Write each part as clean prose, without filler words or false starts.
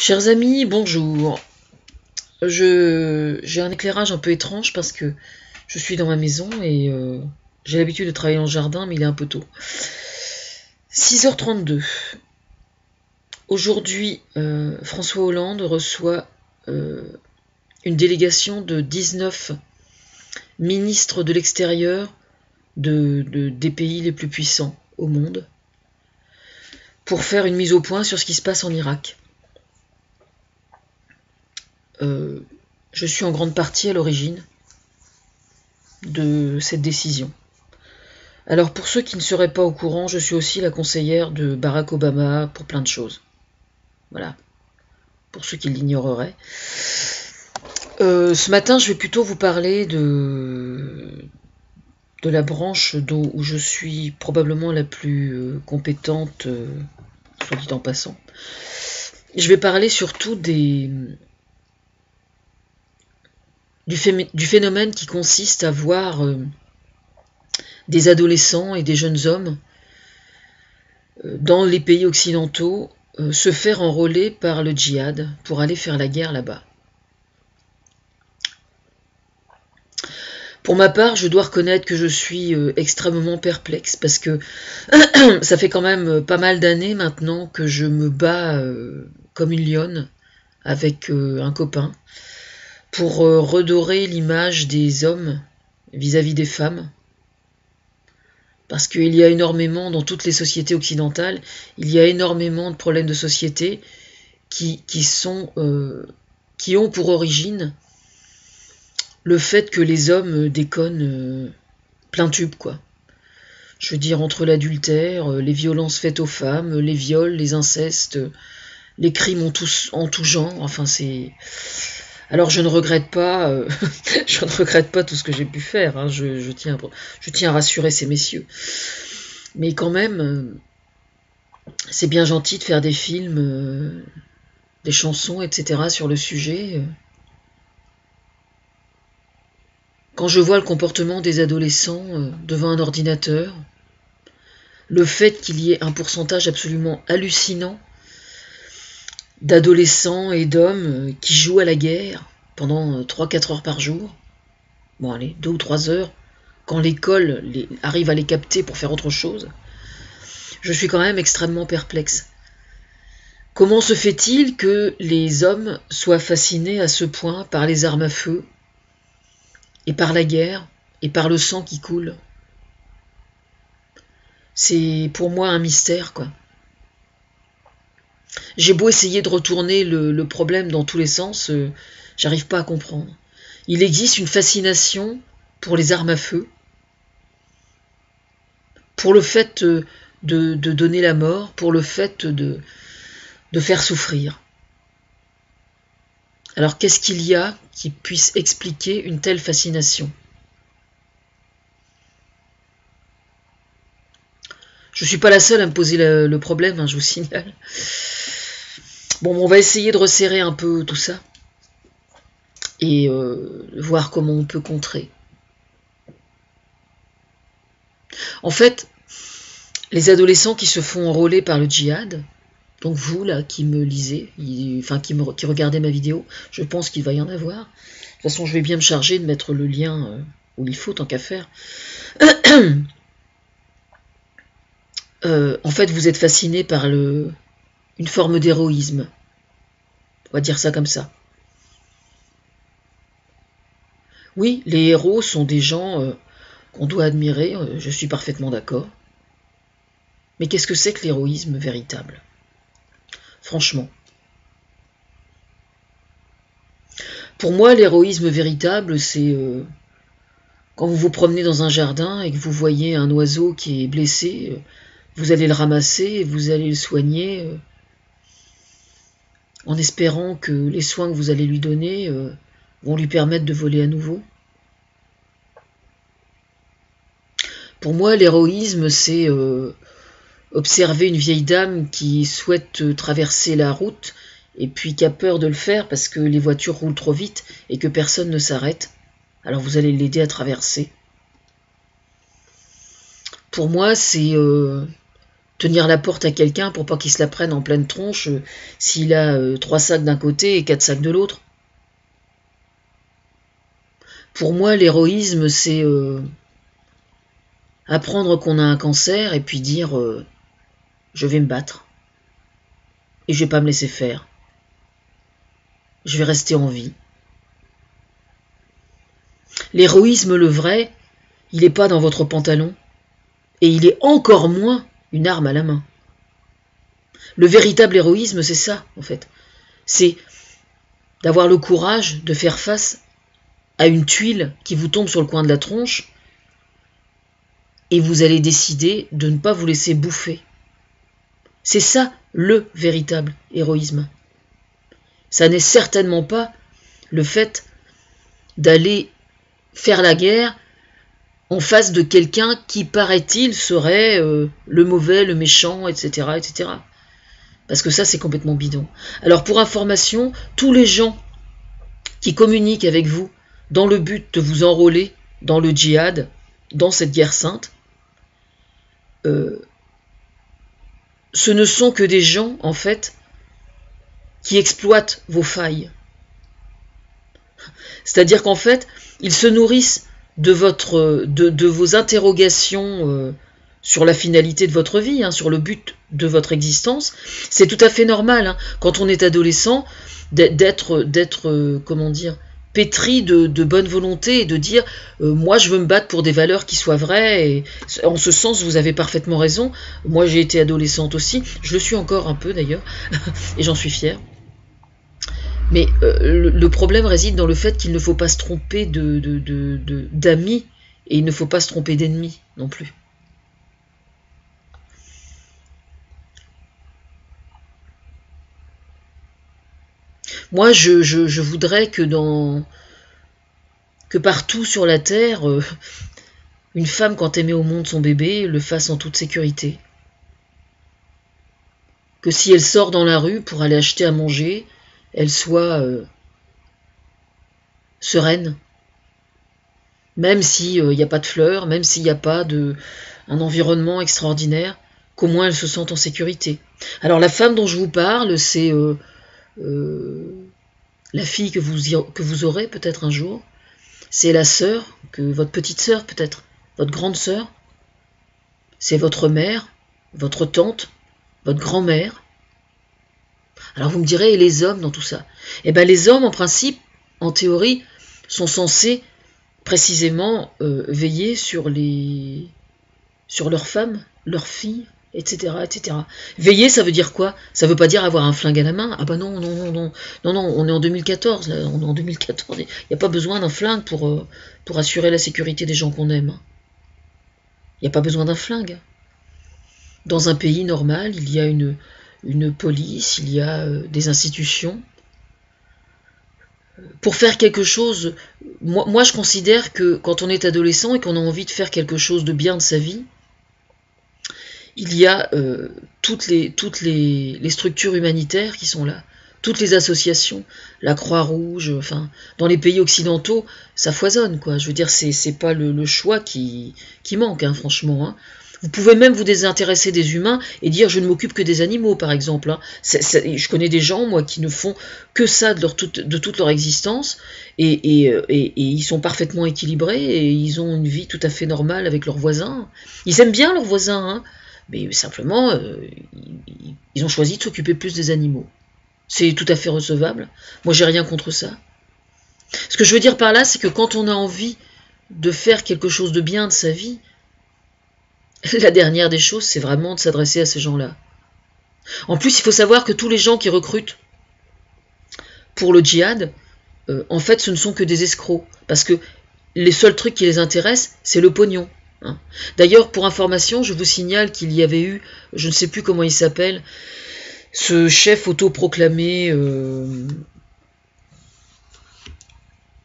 Chers amis, bonjour. J'ai un éclairage un peu étrange parce que je suis dans ma maison et j'ai l'habitude de travailler en jardin, mais il est un peu tôt. 6h32. Aujourd'hui, François Hollande reçoit une délégation de 19 ministres de l'extérieur des pays les plus puissants au monde pour faire une mise au point sur ce qui se passe en Irak. Je suis en grande partie à l'origine de cette décision. Alors pour ceux qui ne seraient pas au courant, je suis aussi la conseillère de Barack Obama pour plein de choses. Voilà, pour ceux qui l'ignoreraient. Ce matin, je vais plutôt vous parler de la branche où je suis probablement la plus compétente, soit dit en passant. Je vais parler surtout du phénomène qui consiste à voir des adolescents et des jeunes hommes dans les pays occidentaux se faire enrôler par le djihad pour aller faire la guerre là-bas. Pour ma part, je dois reconnaître que je suis extrêmement perplexe parce que ça fait quand même pas mal d'années maintenant que je me bats comme une lionne avec un copain pour redorer l'image des hommes vis-à-vis des femmes. Parce qu'il y a énormément, dans toutes les sociétés occidentales, il y a énormément de problèmes de société qui ont pour origine le fait que les hommes déconnent plein tube, quoi. Je veux dire, entre l'adultère, les violences faites aux femmes, les viols, les incestes, les crimes en tout genre, enfin c'est... Alors je ne regrette pas, je ne regrette pas tout ce que j'ai pu faire, hein, je tiens à rassurer ces messieurs. Mais quand même, c'est bien gentil de faire des films, des chansons, etc. sur le sujet. Quand je vois le comportement des adolescents devant un ordinateur, le fait qu'il y ait un pourcentage absolument hallucinant d'adolescents et d'hommes qui jouent à la guerre pendant 3-4 heures par jour, bon allez, 2 ou 3 heures, quand l'école arrive à les capter pour faire autre chose, je suis quand même extrêmement perplexe. Comment se fait-il que les hommes soient fascinés à ce point par les armes à feu, et par la guerre, et par le sang qui coule? C'est pour moi un mystère, quoi. J'ai beau essayer de retourner le problème dans tous les sens, j'arrive pas à comprendre. Il existe une fascination pour les armes à feu, pour le fait de donner la mort, pour le fait de faire souffrir. Alors qu'est-ce qu'il y a qui puisse expliquer une telle fascination? Je ne suis pas la seule à me poser le problème, hein, je vous signale. Bon, on va essayer de resserrer un peu tout ça et voir comment on peut contrer. En fait, les adolescents qui se font enrôler par le djihad, donc vous là qui me lisez, qui regardez ma vidéo, je pense qu'il va y en avoir. De toute façon, je vais bien me charger de mettre le lien où il faut, tant qu'à faire. En fait, vous êtes fasciné par une forme d'héroïsme. On va dire ça comme ça. Oui, les héros sont des gens qu'on doit admirer, je suis parfaitement d'accord. Mais qu'est-ce que c'est que l'héroïsme véritable? Franchement. Pour moi, l'héroïsme véritable, c'est quand vous vous promenez dans un jardin et que vous voyez un oiseau qui est blessé, vous allez le ramasser et vous allez le soigner en espérant que les soins que vous allez lui donner vont lui permettre de voler à nouveau. Pour moi, l'héroïsme, c'est observer une vieille dame qui souhaite traverser la route et puis qui a peur de le faire parce que les voitures roulent trop vite et que personne ne s'arrête. Alors vous allez l'aider à traverser. Pour moi, c'est tenir la porte à quelqu'un pour pas qu'il se la prenne en pleine tronche s'il a 3 sacs d'un côté et 4 sacs de l'autre. Pour moi, l'héroïsme, c'est apprendre qu'on a un cancer et puis dire je vais me battre et je vais pas me laisser faire. Je vais rester en vie. L'héroïsme, le vrai, il n'est pas dans votre pantalon et il est encore moins une arme à la main. Le véritable héroïsme, c'est ça, en fait. C'est d'avoir le courage de faire face à une tuile qui vous tombe sur le coin de la tronche et vous allez décider de ne pas vous laisser bouffer. C'est ça, le véritable héroïsme. Ça n'est certainement pas le fait d'aller faire la guerre en face de quelqu'un qui, paraît-il, serait le mauvais, le méchant, etc., etc. Parce que ça, c'est complètement bidon. Alors, pour information, tous les gens qui communiquent avec vous dans le but de vous enrôler dans le djihad, dans cette guerre sainte, ce ne sont que des gens, en fait, qui exploitent vos failles. C'est-à-dire qu'en fait, ils se nourrissent de vos interrogations sur la finalité de votre vie, sur le but de votre existence. C'est tout à fait normal, quand on est adolescent, d'être comment dire, pétri de bonne volonté et de dire moi je veux me battre pour des valeurs qui soient vraies. Et en ce sens, vous avez parfaitement raison. Moi j'ai été adolescente aussi, je le suis encore un peu d'ailleurs, et j'en suis fière. Mais le problème réside dans le fait qu'il ne faut pas se tromper d'amis et il ne faut pas se tromper d'ennemis non plus. Moi, je voudrais que partout sur la Terre, une femme, quand elle met au monde son bébé, le fasse en toute sécurité. Que si elle sort dans la rue pour aller acheter à manger, elle soit sereine. Même s'il n'y a pas de fleurs, même s'il n'y a pas un environnement extraordinaire, qu'au moins elle se sente en sécurité. Alors la femme dont je vous parle, c'est la fille que vous aurez peut-être un jour. C'est la sœur, votre petite sœur peut-être, votre grande sœur. C'est votre mère, votre tante, votre grand-mère. Alors vous me direz, et les hommes dans tout ça? Eh bien les hommes, en principe, en théorie, sont censés précisément veiller sur leurs femmes, leurs filles, etc., etc. Veiller, ça veut dire quoi? Ça veut pas dire avoir un flingue à la main. Ah bah non, on est en 2014, là, on est en 2014, il n'y a pas besoin d'un flingue pour assurer la sécurité des gens qu'on aime. Il n'y a pas besoin d'un flingue. Dans un pays normal, il y a une police, il y a des institutions. Pour faire quelque chose, moi je considère que quand on est adolescent et qu'on a envie de faire quelque chose de bien de sa vie, il y a toutes les structures humanitaires qui sont là, toutes les associations, la Croix-Rouge, enfin, dans les pays occidentaux, ça foisonne, quoi. Je veux dire, c'est pas le choix qui manque, franchement. Vous pouvez même vous désintéresser des humains et dire je ne m'occupe que des animaux, par exemple. Je connais des gens, moi, qui ne font que ça de toute leur existence et ils sont parfaitement équilibrés et ils ont une vie tout à fait normale avec leurs voisins. Ils aiment bien leurs voisins, mais simplement, ils ont choisi de s'occuper plus des animaux. C'est tout à fait recevable. Moi, j'ai rien contre ça. Ce que je veux dire par là, c'est que quand on a envie de faire quelque chose de bien de sa vie, la dernière des choses, c'est vraiment de s'adresser à ces gens-là. En plus, il faut savoir que tous les gens qui recrutent pour le djihad, en fait, ce ne sont que des escrocs. Parce que les seuls trucs qui les intéressent, c'est le pognon. D'ailleurs, pour information, je vous signale qu'il y avait eu, je ne sais plus comment il s'appelle, ce chef autoproclamé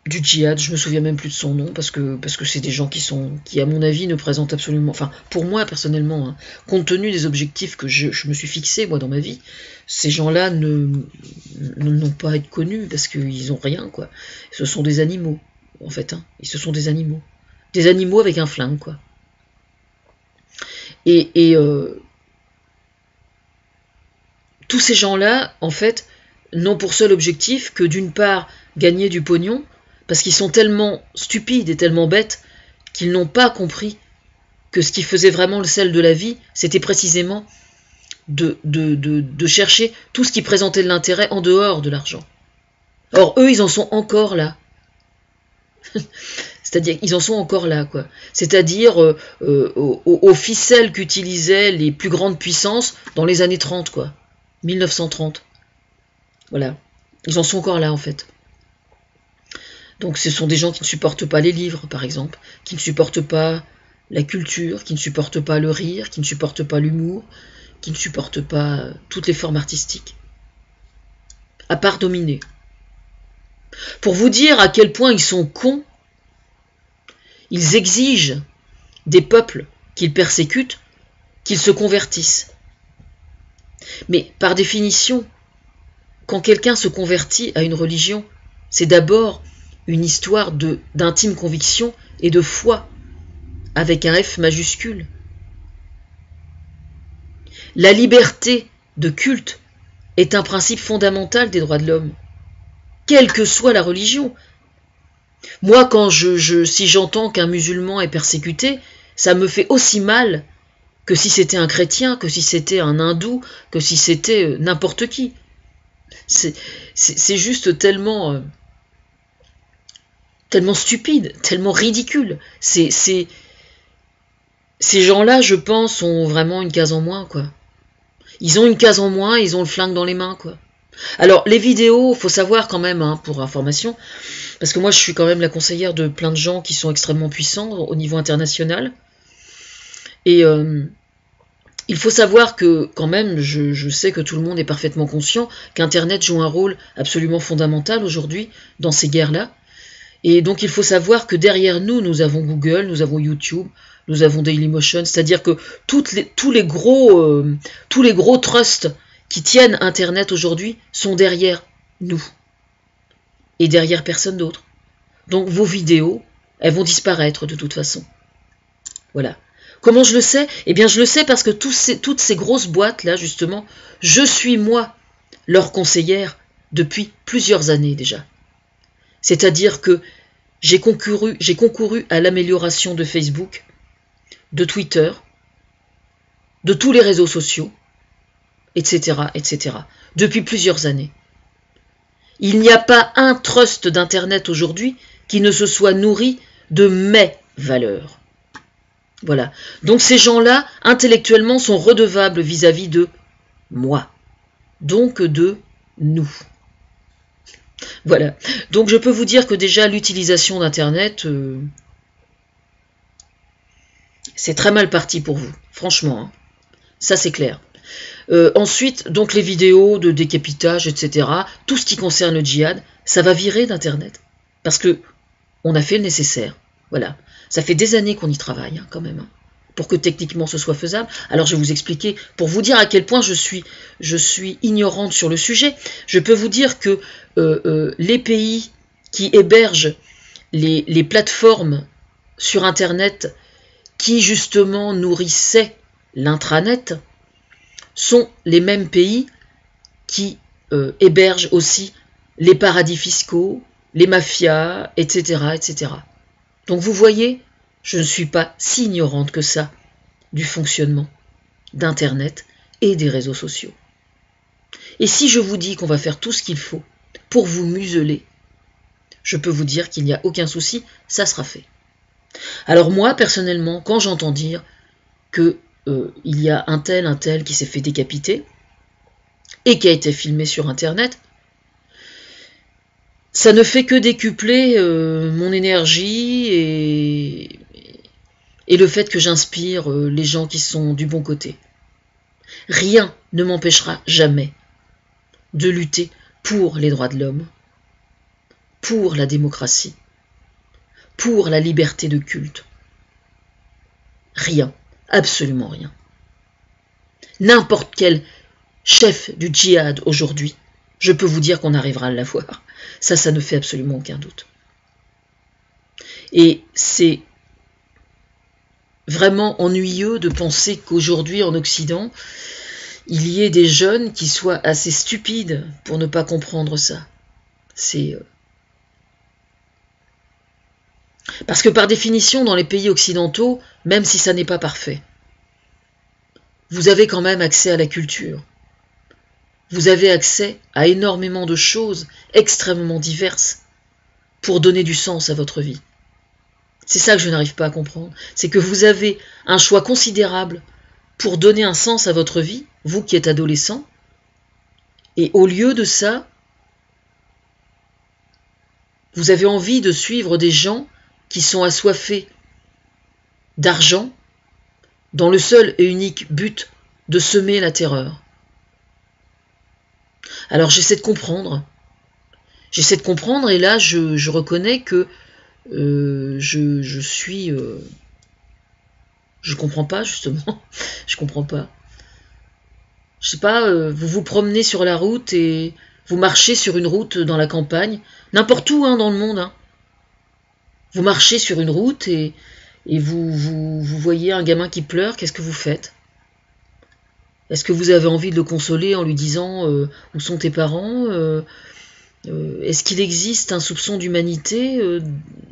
du djihad, je me souviens même plus de son nom, parce que c'est des gens qui à mon avis ne présentent absolument, enfin pour moi personnellement, compte tenu des objectifs que je me suis fixé moi dans ma vie, ces gens-là n'ont pas à être connus parce qu'ils ont rien, quoi. Ce sont des animaux, en fait, ce sont des animaux avec un flingue, quoi. Et tous ces gens-là, en fait, n'ont pour seul objectif que d'une part gagner du pognon, parce qu'ils sont tellement stupides et tellement bêtes qu'ils n'ont pas compris que ce qui faisait vraiment le sel de la vie, c'était précisément de chercher tout ce qui présentait de l'intérêt en dehors de l'argent. Or, eux, ils en sont encore là. C'est-à-dire, ils en sont encore là, quoi. C'est-à-dire aux ficelles qu'utilisaient les plus grandes puissances dans les années 30, quoi. 1930. Voilà. Ils en sont encore là, en fait. Donc, ce sont des gens qui ne supportent pas les livres, par exemple, qui ne supportent pas la culture, qui ne supportent pas le rire, qui ne supportent pas l'humour, qui ne supportent pas toutes les formes artistiques. À part dominer. Pour vous dire à quel point ils sont cons, ils exigent des peuples qu'ils persécutent qu'ils se convertissent. Mais par définition, quand quelqu'un se convertit à une religion, c'est d'abord une histoire d'intime conviction et de foi, avec un F majuscule. La liberté de culte est un principe fondamental des droits de l'homme, quelle que soit la religion. Moi, quand si j'entends qu'un musulman est persécuté, ça me fait aussi mal que si c'était un chrétien, que si c'était un hindou, que si c'était n'importe qui. C'est juste tellement stupide, tellement ridicule. Ces gens-là, je pense, ont vraiment une case en moins, quoi. Ils ont une case en moins, ils ont le flingue dans les mains, quoi. Alors, les vidéos, faut savoir quand même, hein, pour information, parce que moi, je suis quand même la conseillère de plein de gens qui sont extrêmement puissants au niveau international. Et il faut savoir que, quand même, je sais que tout le monde est parfaitement conscient qu'Internet joue un rôle absolument fondamental aujourd'hui dans ces guerres-là. Et donc, il faut savoir que derrière nous, nous avons Google, nous avons YouTube, nous avons Dailymotion, c'est-à-dire que tous les gros trusts qui tiennent Internet aujourd'hui sont derrière nous. Et derrière personne d'autre. Donc vos vidéos, elles vont disparaître de toute façon. Voilà. Comment je le sais? Eh bien je le sais parce que toutes ces grosses boîtes-là, justement, je suis moi leur conseillère depuis plusieurs années déjà. C'est-à-dire que j'ai concouru à l'amélioration de Facebook, de Twitter, de tous les réseaux sociaux, etc., etc., depuis plusieurs années. Il n'y a pas un trust d'Internet aujourd'hui qui ne se soit nourri de mes valeurs. Voilà. Donc ces gens-là, intellectuellement, sont redevables vis-à-vis de moi. Donc de nous. Voilà. Donc je peux vous dire que déjà l'utilisation d'Internet, c'est très mal parti pour vous. Franchement. Hein. Ça c'est clair. Ensuite, donc les vidéos de décapitage, etc., tout ce qui concerne le djihad, ça va virer d'Internet. Parce que on a fait le nécessaire. Voilà. Ça fait des années qu'on y travaille, hein, quand même, hein, pour que techniquement ce soit faisable. Alors je vais vous expliquer, pour vous dire à quel point je suis ignorante sur le sujet, je peux vous dire que les pays qui hébergent les plateformes sur Internet qui justement nourrissaient l'intranet, sont les mêmes pays qui hébergent aussi les paradis fiscaux, les mafias, etc., etc. Donc vous voyez, je ne suis pas si ignorante que ça du fonctionnement d'Internet et des réseaux sociaux. Et si je vous dis qu'on va faire tout ce qu'il faut pour vous museler, je peux vous dire qu'il n'y a aucun souci, ça sera fait. Alors moi, personnellement, quand j'entends dire que il y a un tel qui s'est fait décapiter et qui a été filmé sur Internet, ça ne fait que décupler mon énergie et le fait que j'inspire les gens qui sont du bon côté. Rien ne m'empêchera jamais de lutter pour les droits de l'homme, pour la démocratie, pour la liberté de culte. Rien. Absolument rien. N'importe quel chef du djihad aujourd'hui, je peux vous dire qu'on arrivera à l'avoir. Ça ne fait absolument aucun doute. Et c'est vraiment ennuyeux de penser qu'aujourd'hui en Occident, il y ait des jeunes qui soient assez stupides pour ne pas comprendre ça. C'est parce que par définition, dans les pays occidentaux, même si ça n'est pas parfait, vous avez quand même accès à la culture. Vous avez accès à énormément de choses extrêmement diverses pour donner du sens à votre vie. C'est ça que je n'arrive pas à comprendre. C'est que vous avez un choix considérable pour donner un sens à votre vie, vous qui êtes adolescent, et au lieu de ça, vous avez envie de suivre des gens qui sont assoiffés d'argent dans le seul et unique but de semer la terreur. Alors j'essaie de comprendre. J'essaie de comprendre et là je reconnais que je suis... je comprends pas justement. Je comprends pas. Je sais pas, vous vous promenez sur la route et vous marchez sur une route dans la campagne, n'importe où dans le monde. Vous marchez sur une route et vous voyez un gamin qui pleure, qu'est-ce que vous faites? Est-ce que vous avez envie de le consoler en lui disant où sont tes parents? Est-ce qu'il existe un soupçon d'humanité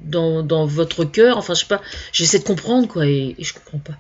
dans votre cœur? Enfin, je sais pas, j'essaie de comprendre, quoi, et je comprends pas.